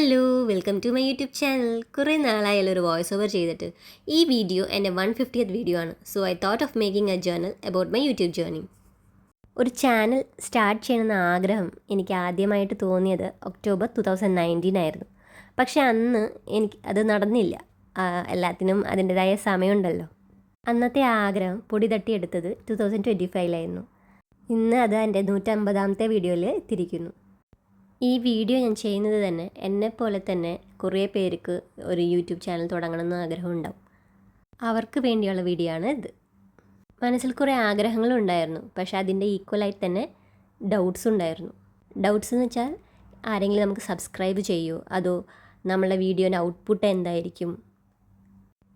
Hello, welcome to my YouTube channel. കുറേ നാളായാലും ഒരു വോയിസ് ഓവർ ചെയ്തിട്ട്. ഈ വീഡിയോ എൻ്റെ 150th വീഡിയോ ആണ്. So I thought of making A journal about my YouTube journey. ഒരു ചാനൽ സ്റ്റാർട്ട് ചെയ്യണമെന്ന ആഗ്രഹം എനിക്ക് ആദ്യമായിട്ട് തോന്നിയത് ഒക്ടോബർ 2019 ആയിരുന്നു. പക്ഷെ അന്ന് എനിക്ക് അത് നടന്നില്ല. എല്ലാത്തിനും അതിൻ്റെതായ സമയമുണ്ടല്ലോ. അന്നത്തെ ആഗ്രഹം പൊടി തട്ടിയെടുത്തത് 2025 ഇന്ന് അത് എൻ്റെ 150ാമത്തെ വീഡിയോയിൽ എത്തിയിരിക്കുന്നു. ഈ വീഡിയോ ഞാൻ ചെയ്യുന്നത് തന്നെ എന്നെപ്പോലെ തന്നെ കുറേ പേർക്ക് ഒരു യൂട്യൂബ് ചാനൽ തുടങ്ങണമെന്ന് ആഗ്രഹമുണ്ടാവും. അവർക്ക് വേണ്ടിയുള്ള വീഡിയോ ആണ് ഇത്. മനസ്സിൽ കുറേ ആഗ്രഹങ്ങളുണ്ടായിരുന്നു, പക്ഷേ അതിൻ്റെ ഈക്വലായിട്ട് തന്നെ ഡൗട്ട്സ് ഉണ്ടായിരുന്നു. ഡൗട്ട്സ് എന്ന് വെച്ചാൽ ആരെങ്കിലും നമുക്ക് സബ്സ്ക്രൈബ് ചെയ്യുമോ, അതോ നമ്മളെ വീഡിയോൻ്റെ ഔട്ട്പുട്ട് എന്തായിരിക്കും,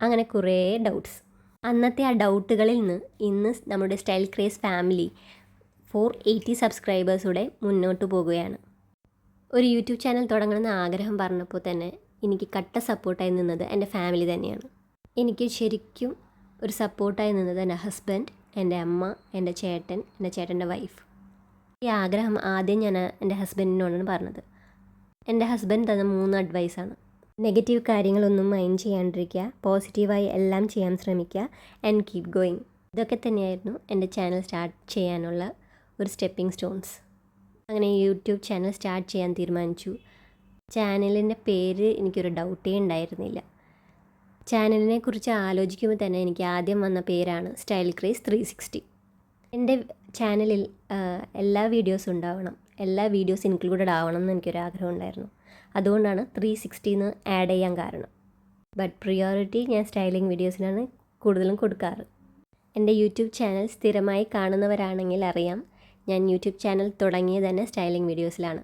അങ്ങനെ കുറേ ഡൗട്ട്സ്. അന്നത്തെ ആ ഡൗട്ടുകളിൽ നിന്ന് ഇന്ന് നമ്മുടെ സ്റ്റൈൽ ക്രേസ് ഫാമിലി 480 സബ്സ്ക്രൈബേഴ്സൂടെ മുന്നോട്ട് പോകുകയാണ്. ഒരു യൂട്യൂബ് ചാനൽ തുടങ്ങണമെന്ന് ആഗ്രഹം പറഞ്ഞപ്പോൾ തന്നെ എനിക്ക് കട്ട സപ്പോർട്ടായി നിന്നത് എൻ്റെ ഫാമിലി തന്നെയാണ്. എനിക്ക് ശരിക്കും ഒരു സപ്പോർട്ടായി നിന്നത് എൻ്റെ ഹസ്ബൻഡ്, എൻ്റെ അമ്മ, എൻ്റെ ചേട്ടൻ, എൻ്റെ ചേട്ടൻ്റെ വൈഫ്. ഈ ആഗ്രഹം ആദ്യം ഞാൻ എൻ്റെ ഹസ്ബൻഡിനോടാണ് പറഞ്ഞത്. എൻ്റെ ഹസ്ബൻഡ് തന്ന 3 അഡ്വൈസാണ്. നെഗറ്റീവ് കാര്യങ്ങളൊന്നും മൈൻഡ് ചെയ്യാണ്ടിരിക്കുക, പോസിറ്റീവായി എല്ലാം ചെയ്യാൻ ശ്രമിക്കുക ആൻഡ് കീപ് ഗോയിങ്. ഇതൊക്കെ തന്നെയായിരുന്നു എൻ്റെ ചാനൽ സ്റ്റാർട്ട് ചെയ്യാനുള്ള ഒരു സ്റ്റെപ്പിംഗ് സ്റ്റോൺസ്. അങ്ങനെ യൂട്യൂബ് ചാനൽ സ്റ്റാർട്ട് ചെയ്യാൻ തീരുമാനിച്ചു. ചാനലിൻ്റെ പേര് എനിക്കൊരു ഡൗട്ടേ ഉണ്ടായിരുന്നില്ല. ചാനലിനെ കുറിച്ച് ആലോചിക്കുമ്പോൾ തന്നെ എനിക്ക് ആദ്യം വന്ന പേരാണ് സ്റ്റൈൽ ക്രേസ് 360. എൻ്റെ ചാനലിൽ എല്ലാ വീഡിയോസും ഉണ്ടാവണം, എല്ലാ വീഡിയോസ് ഇൻക്ലൂഡഡ് ആവണം എന്ന് എനിക്കൊരാഗ്രഹം ഉണ്ടായിരുന്നു. അതുകൊണ്ടാണ് 360 എന്ന് ആഡ് ചെയ്യാൻ കാരണം. ബട്ട് പ്രിയോറിറ്റി ഞാൻ സ്റ്റൈലിംഗ് വീഡിയോസിനാണ് കൂടുതലും കൊടുക്കാറ്. എൻ്റെ യൂട്യൂബ് ചാനൽ സ്ഥിരമായി കാണുന്നവരാണെങ്കിൽ അറിയാം, ഞാൻ യൂട്യൂബ് ചാനൽ തുടങ്ങിയത് തന്നെ സ്റ്റൈലിംഗ് വീഡിയോസിലാണ്.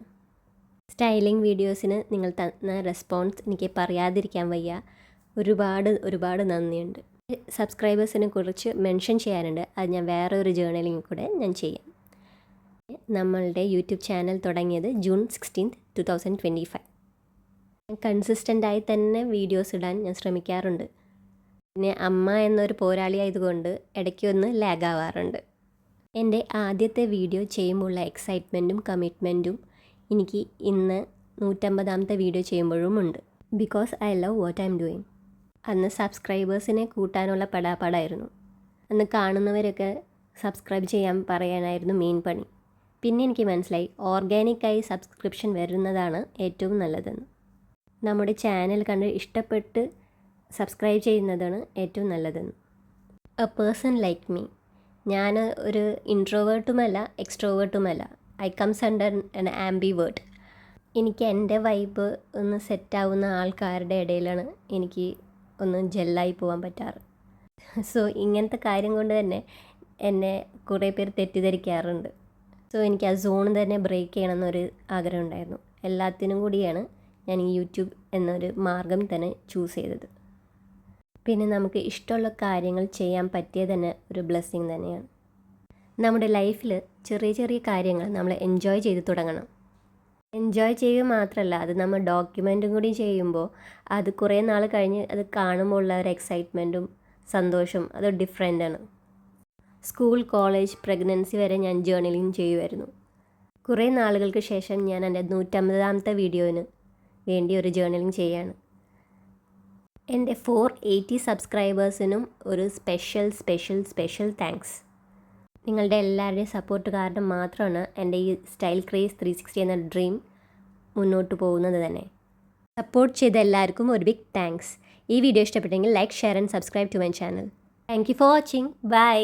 സ്റ്റൈലിംഗ് വീഡിയോസിന് നിങ്ങൾ തന്ന റെസ്പോൺസ് എനിക്ക് പറയാതിരിക്കാൻ വയ്യ. ഒരുപാട് നന്ദിയുണ്ട്. സബ്സ്ക്രൈബേഴ്സിനെ കുറിച്ച് മെൻഷൻ ചെയ്യാനുണ്ട്. അത് ഞാൻ വേറെ ഒരു ജേർണലിംഗ് കൂടെ ഞാൻ ചെയ്യാം. നമ്മളുടെ യൂട്യൂബ് ചാനൽ തുടങ്ങിയത് ജൂൺ 16, 2025. ഞാൻ കൺസിസ്റ്റൻ്റായി തന്നെ വീഡിയോസ് ഇടാൻ ഞാൻ ശ്രമിക്കാറുണ്ട്. പിന്നെ അമ്മ എന്നൊരു പോരാളി ആയതുകൊണ്ട് ഇടയ്ക്കൊന്ന് ലാഗ് ആവാറുണ്ട്. എൻ്റെ ആദ്യത്തെ വീഡിയോ ചെയ്യുമ്പോഴുള്ള എക്സൈറ്റ്മെൻറ്റും കമ്മിറ്റ്മെൻറ്റും എനിക്ക് ഇന്ന് 150ാമത്തെ വീഡിയോ ചെയ്യുമ്പോഴും ഉണ്ട്. Because I love what I am doing. അന്ന് സബ്സ്ക്രൈബേഴ്സിനെ കൂട്ടാനുള്ള പടാപ്പാടായിരുന്നു. അന്ന് കാണുന്നവരൊക്കെ സബ്സ്ക്രൈബ് ചെയ്യാൻ പറയാനായിരുന്നു മെയിൻ പണി. പിന്നെ എനിക്ക് മനസ്സിലായി ഓർഗാനിക്കായി സബ്സ്ക്രിപ്ഷൻ വരുന്നതാണ് ഏറ്റവും നല്ലതെന്ന്. നമ്മുടെ ചാനൽ കണ്ട് ഇഷ്ടപ്പെട്ട് സബ്സ്ക്രൈബ് ചെയ്യുന്നതാണ് ഏറ്റവും നല്ലതെന്ന്. എ പേഴ്സൺ ലൈക്ക് മീ, ഞാൻ ഒരു ഇൻട്രോവേർട്ടുമല്ല എക്സ്ട്രോവേർട്ടുമല്ല. I comes under an ambivert. എനിക്ക് എൻ്റെ വൈബ് ഒന്ന് സെറ്റാവുന്ന ആൾക്കാരുടെ ഇടയിലാണ് എനിക്ക് ഒന്ന് ജെല്ലായി പോകാൻ പറ്റാറ്. സോ ഇങ്ങനത്തെ കാര്യം കൊണ്ട് തന്നെ എന്നെ കുറേ പേർ തെറ്റിദ്ധരിക്കാറുണ്ട്. സോ എനിക്ക് ആ സോൺ തന്നെ ബ്രേക്ക് ചെയ്യണമെന്നൊരു ആഗ്രഹം ഉണ്ടായിരുന്നു. എല്ലാത്തിനും കൂടിയാണ് ഞാൻ ഈ യൂട്യൂബ് എന്നൊരു മാർഗം തന്നെ ചൂസ് ചെയ്തത്. പിന്നെ നമുക്ക് ഇഷ്ടമുള്ള കാര്യങ്ങൾ ചെയ്യാൻ പറ്റിയത് തന്നെ ഒരു ബ്ലെസ്സിങ് തന്നെയാണ്. നമ്മുടെ ലൈഫിൽ ചെറിയ ചെറിയ കാര്യങ്ങൾ നമ്മൾ എൻജോയ് ചെയ്ത് തുടങ്ങണം. എൻജോയ് ചെയ്യുക മാത്രമല്ല, അത് നമ്മൾ ഡോക്യുമെൻറ്റും കൂടി ചെയ്യുമ്പോൾ അത് കുറേ നാൾ കഴിഞ്ഞ് അത് കാണുമ്പോൾ ഉള്ള ഒരു എക്സൈറ്റ്മെൻറ്റും സന്തോഷവും അത് ഡിഫറെൻ്റാണ്. സ്കൂൾ, കോളേജ്, പ്രഗ്നൻസി വരെ ഞാൻ ജേർണലിങ് ചെയ്യുമായിരുന്നു. കുറേ നാളുകൾക്ക് ശേഷം ഞാൻ എൻ്റെ 150ാമത്തെ വീഡിയോന് വേണ്ടി ഒരു ജേർണലിങ് ചെയ്യാണ്. എൻ്റെ 480 സബ്സ്ക്രൈബേഴ്സിനും ഒരു സ്പെഷ്യൽ താങ്ക്സ്. നിങ്ങളുടെ എല്ലാവരുടെയും സപ്പോർട്ട് കാരണം മാത്രമാണ് എൻ്റെ ഈ സ്റ്റൈൽ ക്രേസ് 360 എന്ന ഡ്രീം മുന്നോട്ട് പോകുന്നത് തന്നെ. സപ്പോർട്ട് ചെയ്ത എല്ലാവർക്കും ഒരു ബിഗ് താങ്ക്സ്. ഈ വീഡിയോ ഇഷ്ടപ്പെട്ടെങ്കിൽ like, share and subscribe to my channel. Thank you for watching. By.